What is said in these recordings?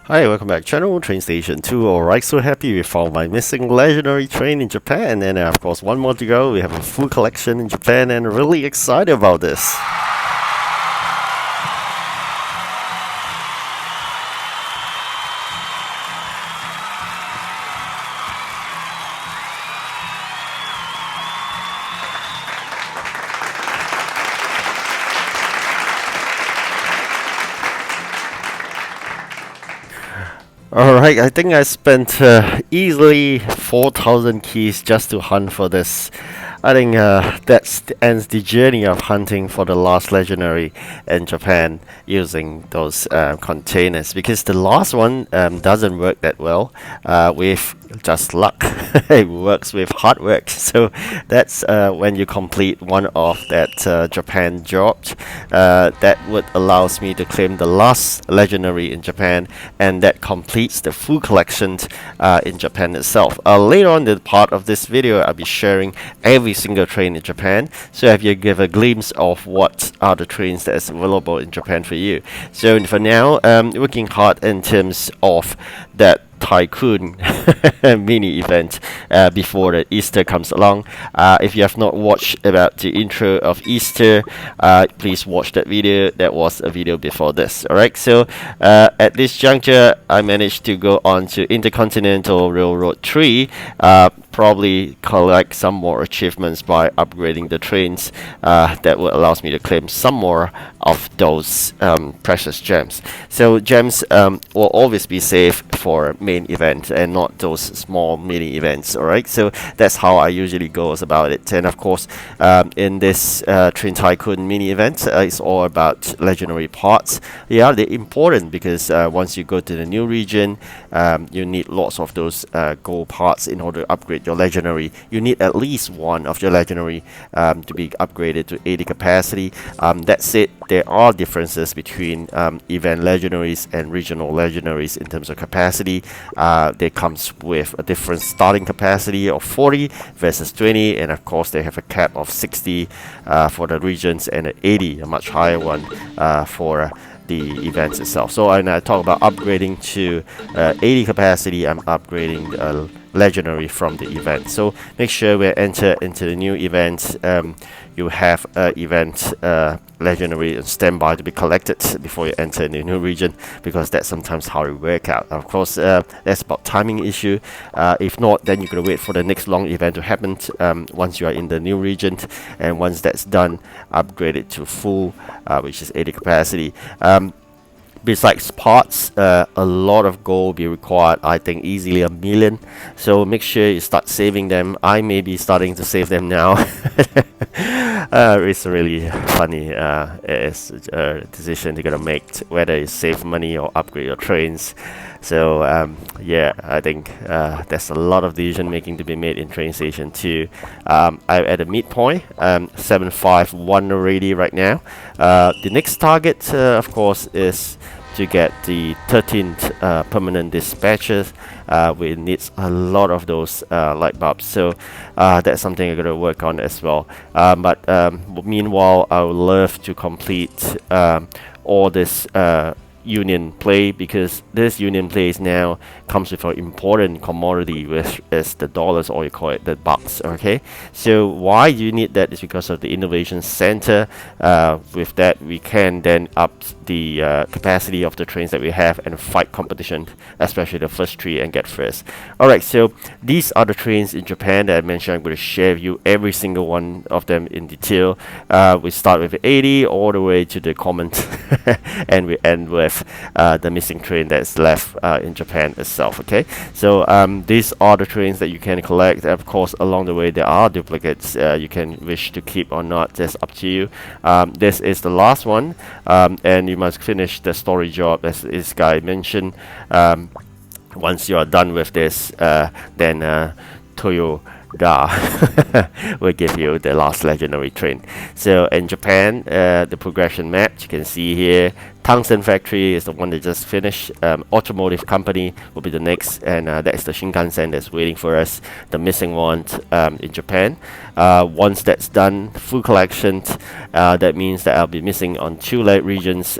Hi, welcome back channel, TrainStation2. Alright, so happy we found my missing legendary train in Japan, and of course one more to go. We have a full collection in Japan and really excited about this. Alright, I think I spent easily 4,000 keys just to hunt for this. I think that ends the journey of hunting for the last legendary in Japan using those containers, because the last one doesn't work that well with just luck. It works with hard work. So that's when you complete one of that Japan jobs. That would allows me to claim the last legendary in Japan, and that completes the full collection in Japan itself. Later on in the part of this video, I'll be sharing every single train in Japan, so if you give a glimpse of what are the trains that is available in Japan for you. So for now, working hard in terms of that Tycoon mini event before the Easter comes along. If you have not watched about the intro of Easter, please watch that video. That was a video before this. Alright, so at this juncture, I managed to go on to Intercontinental Railroad 3, probably collect some more achievements by upgrading the trains. That will allows me to claim some more of those precious gems. So gems will always be saved for main event and not those small mini events. Alright, so that's how I usually goes about it. And of course, in this Train Tycoon mini event, it's all about legendary parts. Yeah, they're important because once you go to the new region, you need lots of those gold parts in order to upgrade your legendary. You need at least one of your legendary to be upgraded to 80 capacity. That's it. There are differences between event legendaries and regional legendaries in terms of capacity. They comes with a different starting capacity of 40 versus 20, and of course they have a cap of 60 for the regions and 80, a much higher one for the events itself. So when I talk about upgrading to 80 capacity, I'm upgrading legendary from the event. So make sure we enter into the new event, you have event legendary and standby to be collected before you enter in the new region, because that's sometimes how it work out. Of course, that's about timing issue. If not, then you're gonna wait for the next long event to happen once you are in the new region, and once that's done, upgrade it to full, which is 80 capacity. Besides parts, a lot of gold will be required. I think easily 1 million. So make sure you start saving them. I may be starting to save them now. It's really funny. It's a decision you're gonna make whether you save money or upgrade your trains. So yeah, I think there's a lot of decision making to be made in TrainStation2. I'm at a midpoint, 751 already right now. The next target, of course, is to get the 13th permanent dispatches. We need a lot of those light bulbs, so that's something I'm gonna work on as well. But meanwhile, I would love to complete all this union play, because this union plays now comes with an important commodity, which is the dollars, or you call it the bucks. Okay, so why you need that is because of the innovation center. With that, we can then up the capacity of the trains that we have and fight competition, especially the first three, and get first. Alright, so these are the trains in Japan that I mentioned. I'm going to share with you every single one of them in detail. We start with 80 all the way to the common and we end with the missing train that's left in Japan itself. Okay, so these are the trains that you can collect. Of course, along the way there are duplicates you can wish to keep or not. That's up to you. This is the last one, and you must finish the story job, as this guy mentioned. Once you are done with this, then Toyo will give you the last legendary train. So in Japan, the progression map you can see here. Tungsten Factory is the one that just finished. Automotive Company will be the next, and that is the Shinkansen that's waiting for us, the missing one in Japan. Once that's done, full collection, that means that I'll be missing on two regions.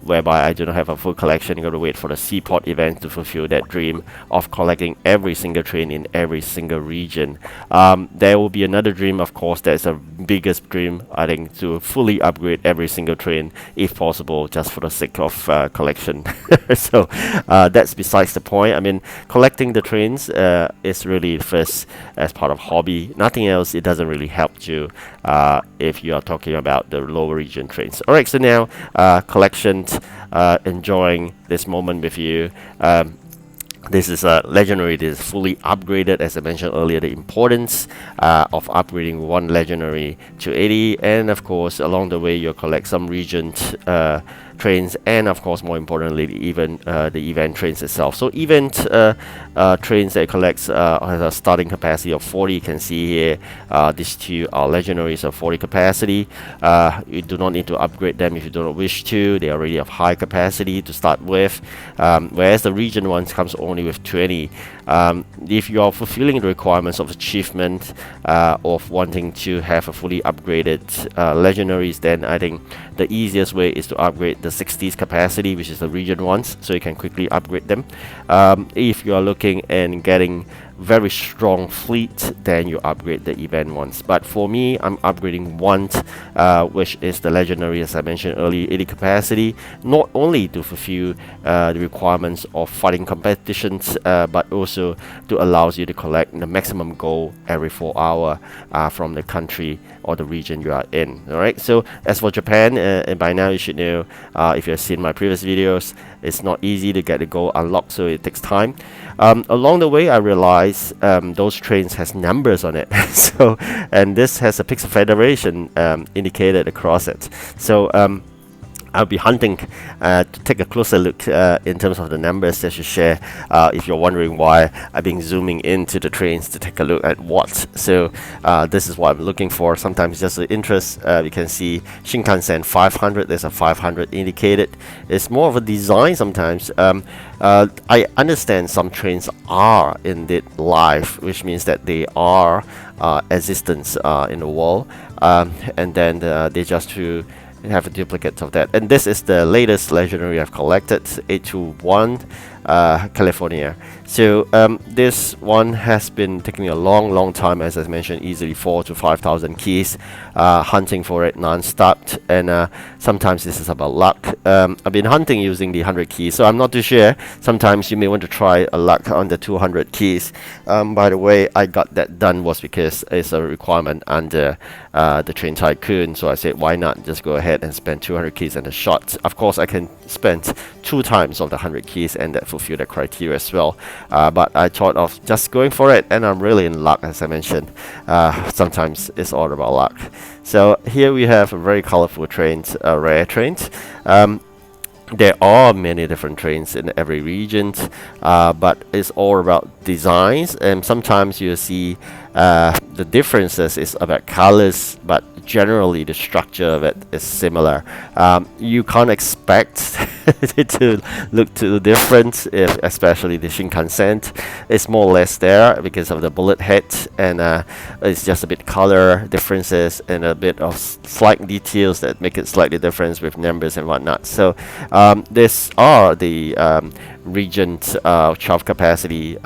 whereby I do not have a full collection. You got to wait for the Seaport event to fulfill that dream of collecting every single train in every single region. There will be another dream, of course, that's a biggest dream, I think, to fully upgrade every single train if possible, just for the sake of collection. So that's besides the point. I mean, collecting the trains is really first as part of hobby. Nothing else. It doesn't really help you if you are talking about the lower region trains. All right, so now collections, enjoying this moment with you. This is a legendary. This is fully upgraded. As I mentioned earlier, the importance of upgrading one legendary to 80, and of course along the way you'll collect some regions trains, and of course more importantly the event trains itself. So event trains that it collects has a starting capacity of 40. You can see here these two are legendaries of 40 capacity. You do not need to upgrade them if you do not wish to. They already have high capacity to start with, whereas the region ones comes only with 20. If you are fulfilling the requirements of achievement of wanting to have a fully upgraded legendaries, then I think the easiest way is to upgrade the 60s capacity, which is the region ones, so you can quickly upgrade them. If you are looking and getting very strong fleet, then you upgrade the event ones. But for me, I'm upgrading one, which is the legendary, as I mentioned earlier, 80 capacity, not only to fulfill the requirements of fighting competitions, but also to allows you to collect the maximum gold every 4 hours from the country or the region you are in. All right. So as for Japan, and by now you should know, if you've seen my previous videos, it's not easy to get the gold unlocked, so it takes time. Along the way, I realized those trains has numbers on it. So, and this has a pixel federation indicated across it. So I'll be hunting to take a closer look in terms of the numbers that you share. If you're wondering why I've been zooming into the trains to take a look at what. So this is what I'm looking for. Sometimes just the interest. You can see Shinkansen 500. There's a 500 indicated. It's more of a design sometimes. I understand some trains are indeed live, which means that they are existence in the world, and then they just to have a duplicate of that. And this is the latest legendary I've collected, 821 California. So this one has been taking a long time, as I mentioned, easily 4,000 to 5,000 keys, hunting for it non-stop, and sometimes this is about luck. I've been hunting using the 100 keys, so I'm not too sure. Sometimes you may want to try a luck on the 200 keys. By the way, I got that done was because it's a requirement under the Train Tycoon, so I said why not just go ahead and spend 200 keys and a shot. Of course I can spend 2 times of the 100 keys and that fulfill the criteria as well, but I thought of just going for it, and I'm really in luck. As I mentioned, sometimes it's all about luck. So here we have a very colorful trains, rare trains. There are many different trains in every region, but it's all about designs, and sometimes you see the differences is about colors, but generally the structure of it is similar. You can't expect it to look too different, especially the Shinkansen. It's more or less there because of the bullet head, and it's just a bit color differences and a bit of slight details that make it slightly different with numbers and whatnot. So these are the region 12 capacity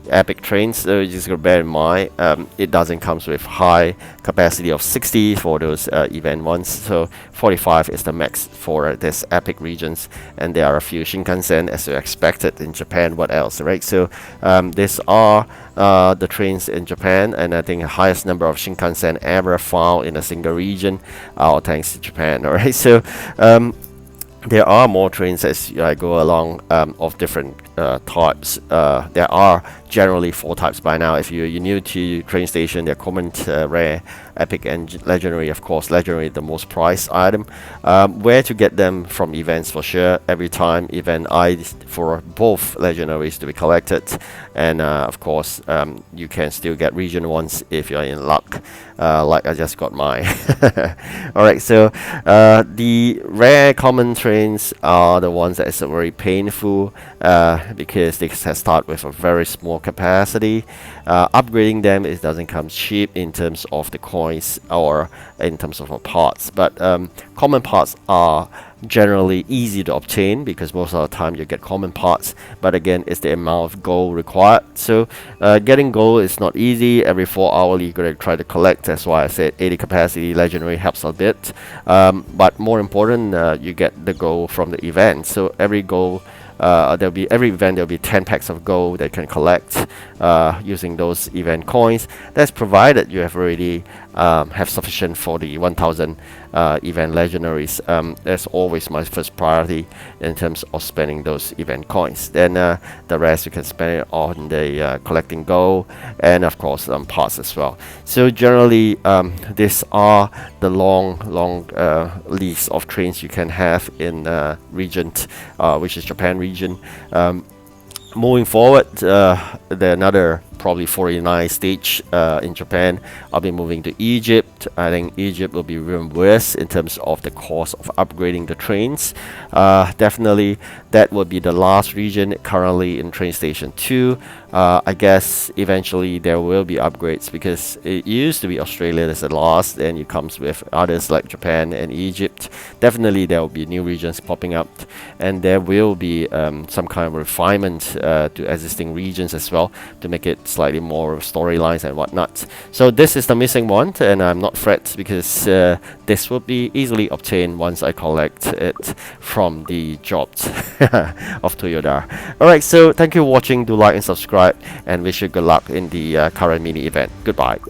epic trains, so you just gotta bear in mind it doesn't comes with high capacity of 60 for those event ones, so 45 is the max for this epic regions, and there are a few Shinkansen as you expected in Japan. What else, right? So these are the trains in Japan, and I think the highest number of Shinkansen ever found in a single region, all thanks to Japan. All right, so there are more trains as I go along of different types. There are generally 4 types by now. If you're new to train station, they're common, rare, epic, and legendary. Of course, legendary the most prized item. Where to get them from events for sure. Every time event for both legendaries to be collected, and of course you can still get region ones if you're in luck, like I just got mine. Alright, so the rare common trains are the ones that is very painful because they start with a very small capacity. Upgrading them, it doesn't come cheap in terms of the coins or in terms of parts, but common parts are generally easy to obtain because most of the time you get common parts, but again, it's the amount of gold required. So getting gold is not easy. Every 4 hours you gotta try to collect. That's why I said 80 capacity legendary helps a bit, but more important, you get the gold from the event. So every gold, every event there'll be 10 packs of gold that you can collect using those event coins. That's provided you have already have sufficient for the 1000 event legendaries. That's always my first priority in terms of spending those event coins. Then the rest you can spend it on the collecting gold and of course parts as well. So generally these are the long list of trains you can have in region which is Japan region. Moving forward, another probably 49 stage in Japan, I'll be moving to Egypt. I think Egypt will be even worse in terms of the cost of upgrading the trains. Definitely that will be the last region currently in TrainStation2. I guess eventually there will be upgrades because it used to be Australia as the last, and it comes with others like Japan and Egypt. Definitely there will be new regions popping up, and there will be some kind of refinement to existing regions as well to make it slightly more storylines and whatnot. So this is the missing one, and I'm not fret because this will be easily obtained once I collect it from the jobs of Toyota. Alright, so thank you for watching. Do like and subscribe, and wish you good luck in the current mini event. Goodbye.